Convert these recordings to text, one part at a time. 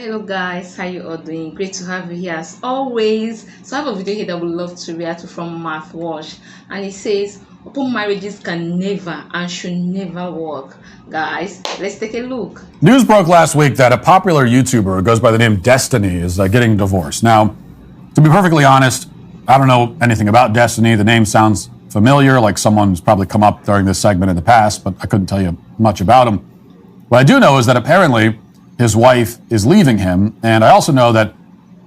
Hello guys, how you all doing? Great to have you here as always. So I have a video here that would love to react to from Mouthwash, and it says open marriages can never and should never work. Guys, let's take a look. News broke last week that a popular YouTuber who goes by the name Destiny is getting divorced. Now, to be perfectly honest, I don't know anything about Destiny. The name sounds familiar, like someone's probably come up during this segment in the past, but I couldn't tell you much about him. What I do know is that apparently his wife is leaving him, and I also know that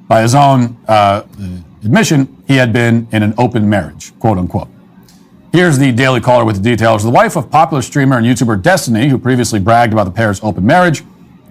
by his own admission, he had been in an open marriage, quote unquote. Here's the Daily Caller with the details. The wife of popular streamer and YouTuber Destiny, who previously bragged about the pair's open marriage,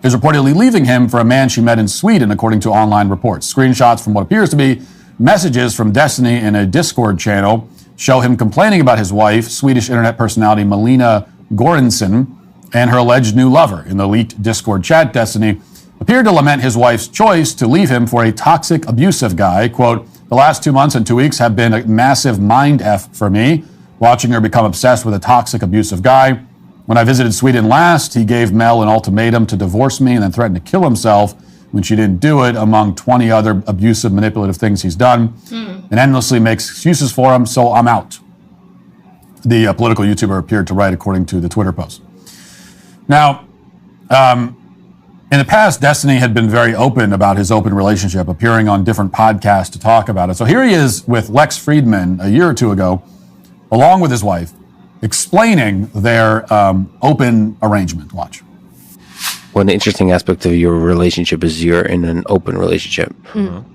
is reportedly leaving him for a man she met in Sweden, according to online reports. Screenshots from what appears to be messages from Destiny in a Discord channel show him complaining about his wife, Swedish internet personality Melina Göransson, and her alleged new lover. In the leaked Discord chat, Destiny appeared to lament his wife's choice to leave him for a toxic, abusive guy. Quote, "The last 2 months and 2 weeks have been a massive mind F for me, watching her become obsessed with a toxic, abusive guy. When I visited Sweden last, he gave Mel an ultimatum to divorce me and then threatened to kill himself when she didn't do it, among 20 other abusive, manipulative things he's done, and endlessly makes excuses for him, so I'm out," the political YouTuber appeared to write, according to the Twitter post. Now, in the past, Destiny had been very open about his open relationship, appearing on different podcasts to talk about it. So here he is with Lex Friedman a year or two ago, along with his wife, explaining their open arrangement. Watch. One interesting aspect of your relationship is you're in an open relationship.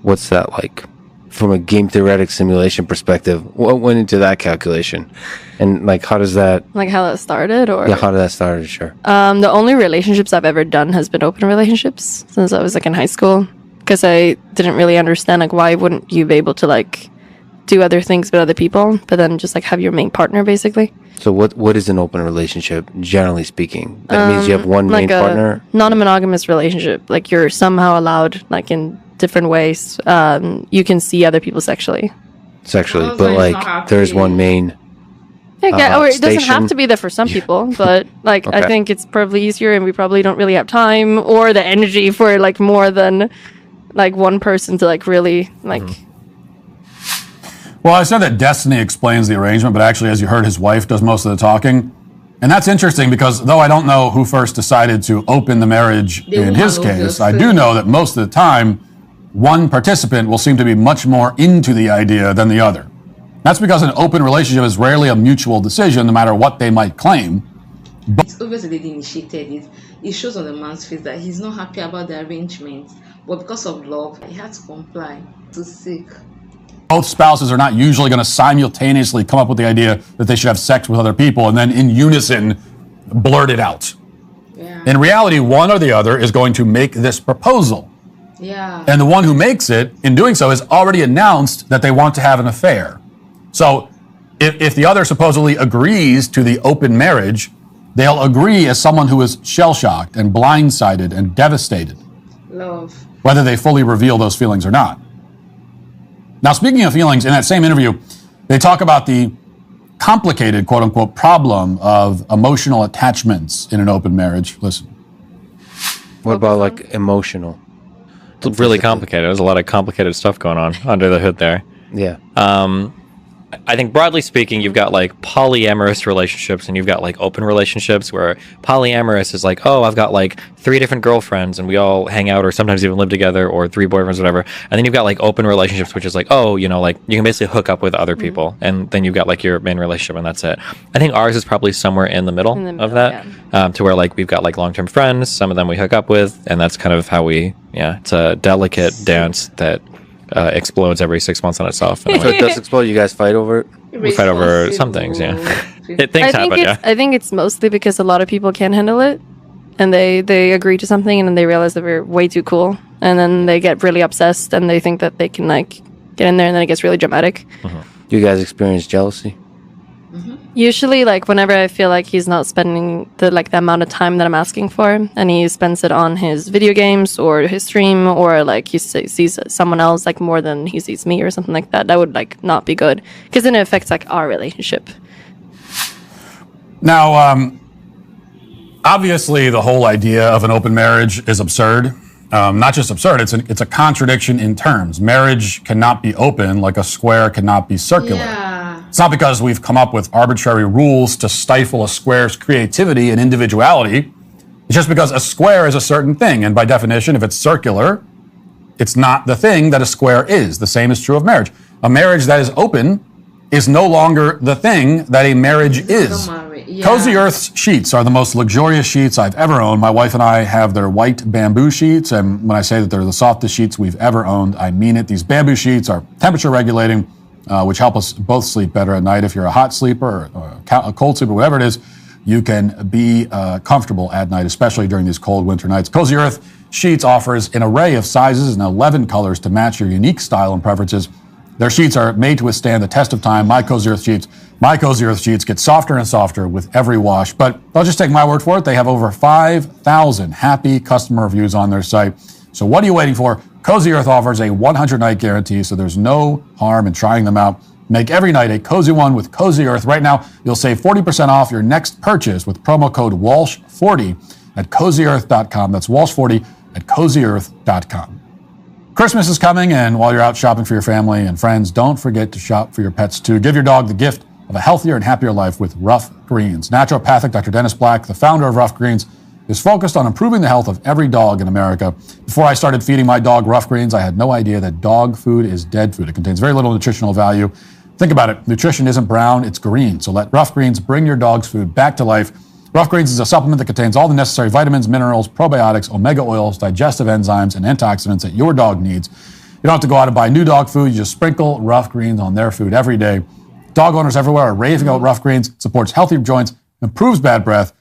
What's that like? From a game theoretic simulation perspective, what went into that calculation? And like, how does that... Like how that started, or... Yeah, how did that start? Sure. The only relationships I've ever done has been open relationships since I was like in high school, because I didn't really understand like why wouldn't you be able to like do other things with other people, but then just like have your main partner basically. So what is an open relationship, generally speaking? That means you have one main Like a partner? non-monogamous relationship. Like you're somehow allowed like in different ways. You can see other people sexually. Sexually, Sounds but like it's not like there's happy. one main... Yeah, or it doesn't station. have to be there for some people, but like I Okay. think it's probably easier, and we probably don't really have time or the energy for like more than like one person to like really like. Well, I said that Destiny explains the arrangement, but actually, as you heard, his wife does most of the talking. And that's interesting because though I don't know who first decided to open the marriage The in his woman case, obviously. I do know that most of the time, one participant will seem to be much more into the idea than the other. That's because an open relationship is rarely a mutual decision, no matter what they might claim. It's obvious the lady initiated it. It shows on the man's face that he's not happy about the arrangement, but because of love, he had to comply. To seek. Both spouses are not usually going to simultaneously come up with the idea that they should have sex with other people and then in unison blurt it out. Yeah. In reality, one or the other is going to make this proposal. Yeah. And the one who makes it, in doing so, has already announced that they want to have an affair. So if the other supposedly agrees to the open marriage, they'll agree as someone who is shell-shocked and blindsided and devastated, Love. whether they fully reveal those feelings or not. Now, speaking of feelings, in that same interview, they talk about the complicated, quote-unquote, problem of emotional attachments in an open marriage. Listen. What about like emotional? It's really complicated. There's a lot of complicated stuff going on under the hood there. Yeah. I think broadly speaking, you've got like polyamorous relationships and you've got like open relationships, where polyamorous is like, oh, I've got like 3 different girlfriends and we all hang out or sometimes even live together, or 3 boyfriends, whatever. And then you've got like open relationships, which is like, oh, you know, like you can basically hook up with other people, and then you've got like your main relationship and that's it. I think ours is probably somewhere in the middle, In the of middle, that, to where like we've got like long-term friends, some of them we hook up with, and that's kind of how we, it's a delicate dance that explodes every 6 months on itself. And, So it does explode. You guys fight over it? we fight over some things, yeah. Things happen, yeah. I think it's mostly because a lot of people can't handle it, and they agree to something, and then they realize that we're way too cool, and then they get really obsessed, and they think that they can like get in there, and then it gets really dramatic. Do you guys experience jealousy? Usually, like whenever I feel like he's not spending the amount of time that I'm asking for, and he spends it on his video games or his stream, or like he sees someone else like more than he sees me or something like that, that would like not be good, because then it affects like our relationship. Now, obviously, the whole idea of an open marriage is absurd. not just absurd, it's a contradiction in terms. Marriage cannot be open like a square cannot be circular. Yeah. It's not because we've come up with arbitrary rules to stifle a square's creativity and individuality. It's just because a square is a certain thing, and by definition, if it's circular, it's not the thing that a square is. The same is true of marriage. A marriage that is open is no longer the thing that a marriage is. Yeah. Cozy Earth's sheets are the most luxurious sheets I've ever owned. My wife and I have their white bamboo sheets, and when I say that they're the softest sheets we've ever owned, I mean it. These bamboo sheets are temperature regulating, which help us both sleep better at night. If you're a hot sleeper or a cold sleeper, whatever it is, you can be comfortable at night, especially during these cold winter nights. Cozy Earth Sheets offers an array of sizes and 11 colors to match your unique style and preferences. Their sheets are made to withstand the test of time. My Cozy Earth sheets get softer and softer with every wash. But I'll just take my word for it. They have over 5,000 happy customer reviews on their site. So what are you waiting for? Cozy Earth offers a 100-night guarantee, so there's no harm in trying them out. Make every night a cozy one with Cozy Earth. Right now, you'll save 40% off your next purchase with promo code Walsh40 at CozyEarth.com. That's Walsh40 at CozyEarth.com. Christmas is coming, and while you're out shopping for your family and friends, don't forget to shop for your pets too. Give your dog the gift of a healthier and happier life with Rough Greens. Naturopathic Dr. Dennis Black, the founder of Rough Greens, is focused on improving the health of every dog in America. Before I started feeding my dog Rough Greens, I had no idea that dog food is dead food. It contains very little nutritional value. Think about it. Nutrition isn't brown, it's green. So let Rough Greens bring your dog's food back to life. Rough Greens is a supplement that contains all the necessary vitamins, minerals, probiotics, omega oils, digestive enzymes, and antioxidants that your dog needs. You don't have to go out and buy new dog food. You just sprinkle Rough Greens on their food every day. Dog owners everywhere are raving about Rough Greens. It supports healthy joints, improves bad breath,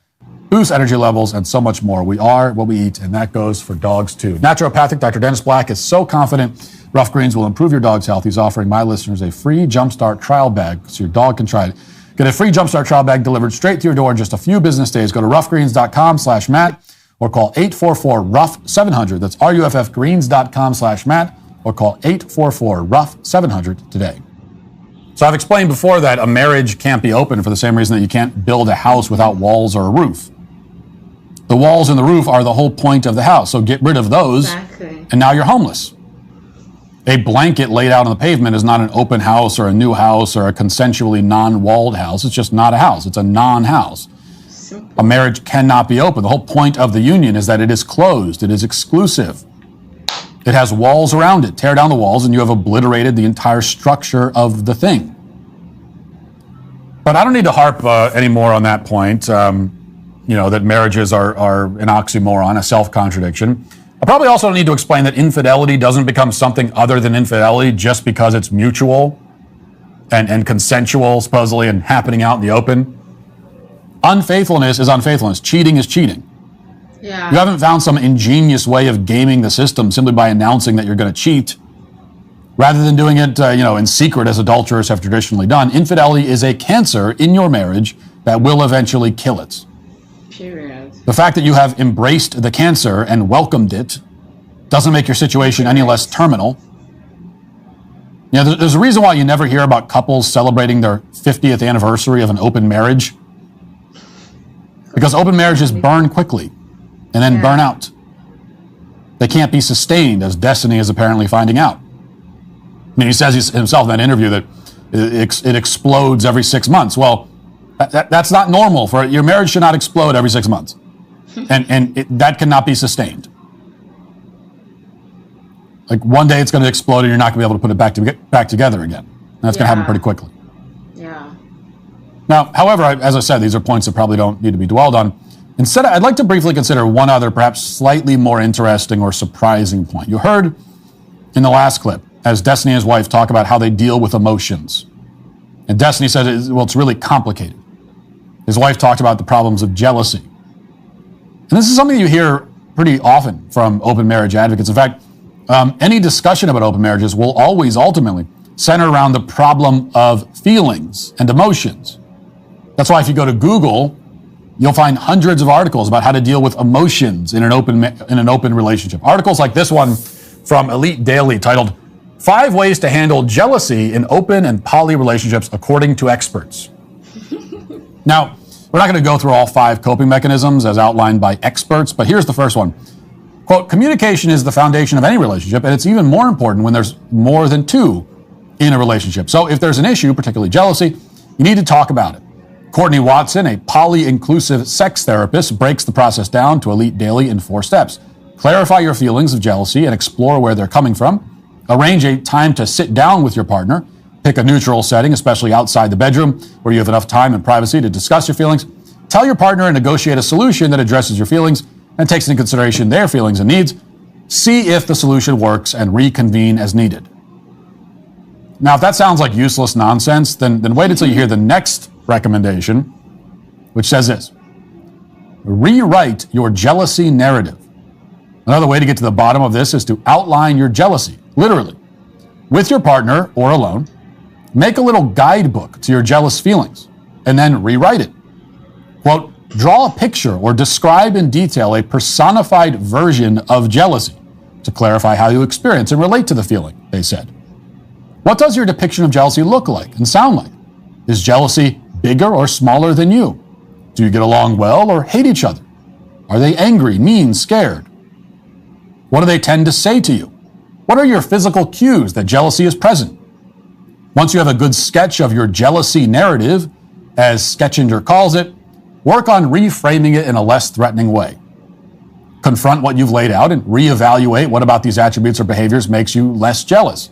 boosts energy levels, and so much more. We are what we eat, and that goes for dogs too. Naturopathic Dr. Dennis Black is so confident Rough Greens will improve your dog's health. He's offering my listeners a free Jumpstart trial bag so your dog can try it. Get a free Jumpstart trial bag delivered straight to your door in just a few business days. Go to roughgreens.com/Matt or call 844-ROUGH-700. That's ruffgreens.com/Matt or call 844-ROUGH-700 today. So I've explained before that a marriage can't be open for the same reason that you can't build a house without walls or a roof. The walls and the roof are the whole point of the house. So get rid of those, Exactly. and now you're homeless. A blanket laid out on the pavement is not an open house or a new house or a consensually non-walled house. It's just not a house. It's a non-house. A marriage cannot be open. The whole point of the union is that it is closed. It is exclusive. It has walls around it. Tear down the walls and you have obliterated the entire structure of the thing. But I don't need to harp anymore on that point, that marriages are an oxymoron, a self-contradiction. I probably also don't need to explain that infidelity doesn't become something other than infidelity just because it's mutual and consensual, supposedly, and happening out in the open. Unfaithfulness is unfaithfulness. Cheating is cheating. Yeah. You haven't found some ingenious way of gaming the system simply by announcing that you're going to cheat, rather than doing it, in secret as adulterers have traditionally done. Infidelity is a cancer in your marriage that will eventually kill it. Period. The fact that you have embraced the cancer and welcomed it doesn't make your situation any less terminal. There's a reason why you never hear about couples celebrating their 50th anniversary of an open marriage. Because open marriages burn quickly and then burn out. They can't be sustained, as Destiny is apparently finding out. He says himself in that interview that it explodes every 6 months. Well, that's not normal. Your marriage should not explode every 6 months. And that cannot be sustained. Like one day it's going to explode and you're not going to be able to put it back together again. That's going to happen pretty quickly. Yeah. Now, however, as I said, these are points that probably don't need to be dwelled on. Instead, I'd like to briefly consider one other, perhaps slightly more interesting or surprising point. You heard in the last clip, as Destiny and his wife talk about how they deal with emotions. And Destiny said, it's really complicated. His wife talked about the problems of jealousy. And this is something you hear pretty often from open marriage advocates. In fact, any discussion about open marriages will always ultimately center around the problem of feelings and emotions. That's why if you go to Google, you'll find hundreds of articles about how to deal with emotions in an open relationship. Articles like this one from Elite Daily titled, 5 Ways to Handle Jealousy in Open and Poly Relationships According to Experts. Now, we're not going to go through all 5 coping mechanisms as outlined by experts, but here's the first one. Quote, communication is the foundation of any relationship, and it's even more important when there's more than two in a relationship. So if there's an issue, particularly jealousy, you need to talk about it. Courtney Watson, a poly-inclusive sex therapist, breaks the process down to Elite Daily in 4 steps. Clarify your feelings of jealousy and explore where they're coming from. Arrange a time to sit down with your partner. Pick a neutral setting, especially outside the bedroom, where you have enough time and privacy to discuss your feelings. Tell your partner and negotiate a solution that addresses your feelings and takes into consideration their feelings and needs. See if the solution works and reconvene as needed. Now, if that sounds like useless nonsense, then wait until you hear the next recommendation, which says this. Rewrite your jealousy narrative. Another way to get to the bottom of this is to outline your jealousy, literally, with your partner or alone. Make a little guidebook to your jealous feelings and then rewrite it. Quote, draw a picture or describe in detail a personified version of jealousy to clarify how you experience and relate to the feeling, they said. What does your depiction of jealousy look like and sound like? Is jealousy bigger or smaller than you? Do you get along well or hate each other? Are they angry, mean, scared? What do they tend to say to you? What are your physical cues that jealousy is present? Once you have a good sketch of your jealousy narrative, as Sketchinger calls it, work on reframing it in a less threatening way. Confront what you've laid out and reevaluate what about these attributes or behaviors makes you less jealous.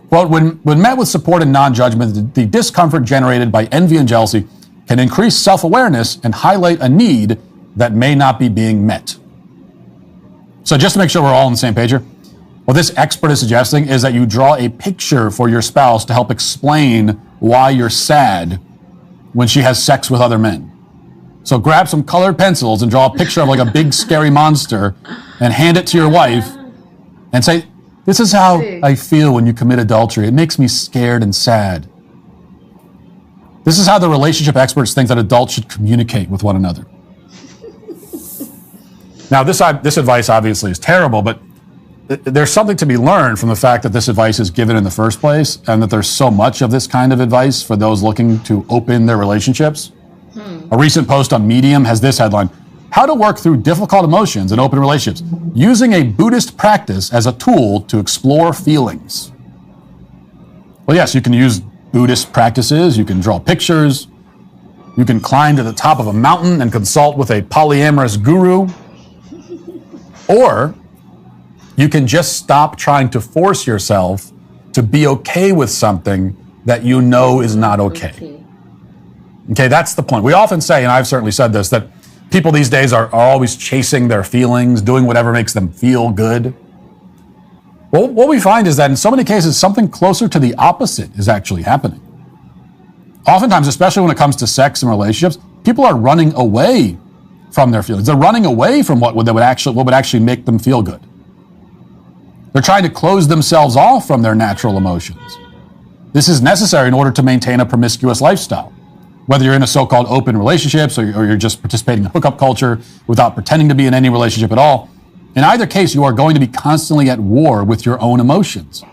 Quote, when met with support and non-judgment, the discomfort generated by envy and jealousy can increase self-awareness and highlight a need that may not be being met. So just to make sure we're all on the same page here, what this expert is suggesting is that you draw a picture for your spouse to help explain why you're sad when she has sex with other men. So grab some colored pencils and draw a picture of like a big scary monster and hand it to your wife and say, this is how I feel when you commit adultery. It makes me scared and sad. This is how the relationship experts think that adults should communicate with one another. Now, this advice obviously is terrible, but there's something to be learned from the fact that this advice is given in the first place and that there's so much of this kind of advice for those looking to open their relationships. A recent post on Medium has this headline, How to Work Through Difficult Emotions in Open Relationships, Using a Buddhist Practice as a Tool to Explore Feelings. Well, yes, you can use Buddhist practices, you can draw pictures, you can climb to the top of a mountain and consult with a polyamorous guru, or you can just stop trying to force yourself to be okay with something that you know is not okay. Okay, that's the point. We often say, and I've certainly said this, that people these days are always chasing their feelings, doing whatever makes them feel good. Well, what we find is that in so many cases, something closer to the opposite is actually happening. Oftentimes, especially when it comes to sex and relationships, people are running away from their feelings. They're running away from what would actually make them feel good. They're trying to close themselves off from their natural emotions. This is necessary in order to maintain a promiscuous lifestyle. Whether you're in a so-called open relationships or you're just participating in hookup culture without pretending to be in any relationship at all, in either case, you are going to be constantly at war with your own emotions.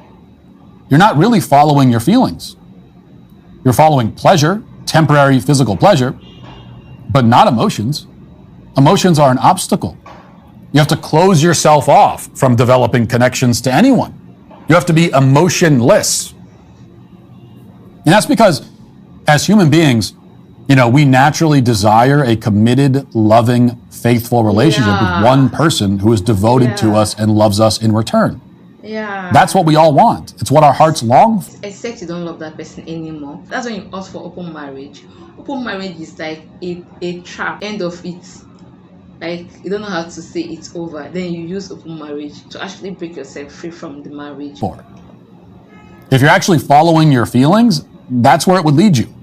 You're not really following your feelings. You're following pleasure, temporary physical pleasure, but not emotions. Emotions are an obstacle. You have to close yourself off from developing connections to anyone. You have to be emotionless. And that's because as human beings, we naturally desire a committed, loving, faithful relationship with one person who is devoted to us and loves us in return. Yeah. That's what we all want. It's what our hearts long for. Except you don't love that person anymore. That's when you opt for open marriage. Open marriage is like a trap. End of it. Like, you don't know how to say it's over. Then you use open marriage to actually break yourself free from the marriage. If you're actually following your feelings, that's where it would lead you.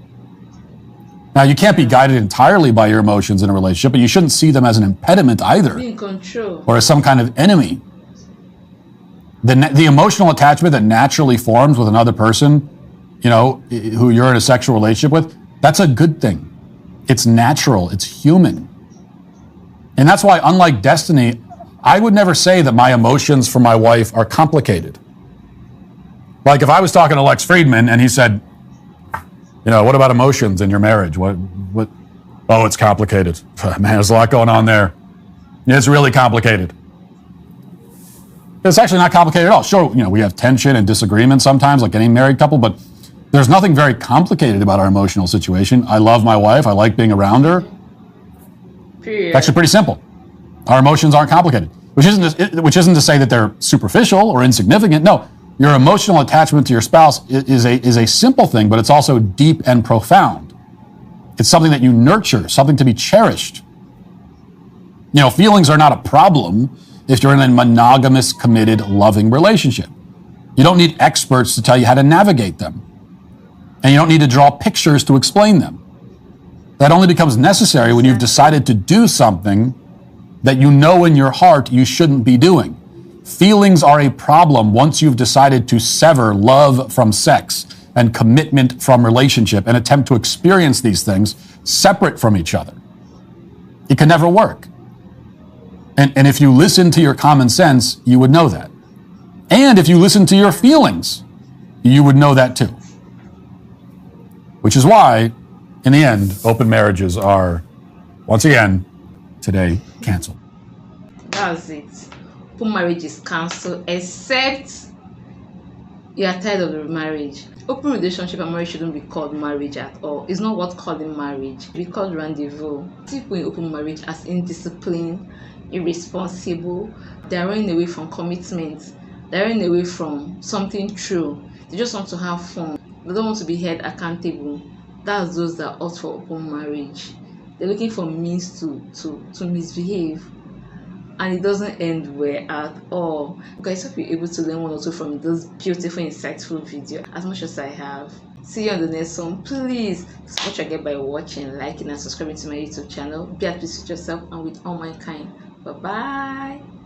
Now, you can't be guided entirely by your emotions in a relationship, but you shouldn't see them as an impediment either. Be in control. Or as some kind of enemy. The emotional attachment that naturally forms with another person, who you're in a sexual relationship with, that's a good thing. It's natural. It's human. And that's why, unlike Destiny, I would never say that my emotions for my wife are complicated. Like if I was talking to Lex Friedman and he said, what about emotions in your marriage? What? Oh, it's complicated. Man, there's a lot going on there. It's really complicated. It's actually not complicated at all. Sure, we have tension and disagreement sometimes, like any married couple, but there's nothing very complicated about our emotional situation. I love my wife. I like being around her. Period. It's actually pretty simple. Our emotions aren't complicated, which isn't to say that they're superficial or insignificant. No, your emotional attachment to your spouse is a simple thing, but it's also deep and profound. It's something that you nurture, something to be cherished. Feelings are not a problem if you're in a monogamous, committed, loving relationship. You don't need experts to tell you how to navigate them. And you don't need to draw pictures to explain them. That only becomes necessary when you've decided to do something that you know in your heart you shouldn't be doing. Feelings are a problem once you've decided to sever love from sex and commitment from relationship and attempt to experience these things separate from each other. It can never work. And if you listen to your common sense, you would know that. And if you listen to your feelings, you would know that too. Which is why, in the end, open marriages are, once again, today canceled. That's it. Open marriage is cancelled, except you are tired of the marriage. Open relationship and marriage shouldn't be called marriage at all. It's not worth calling marriage. It should be called rendezvous. People in open marriage as indisciplined, irresponsible. They're running away from commitment. They're running away from something true. They just want to have fun. They don't want to be held accountable. That's those that opt for open marriage. They're looking for means to misbehave. And it doesn't end well at all. Guys, hope you're able to learn one or two from this beautiful, insightful video as much as I have. See you on the next one. Please support your girl by watching, liking, and subscribing to my YouTube channel. Be at peace with yourself and with all mankind. Bye bye.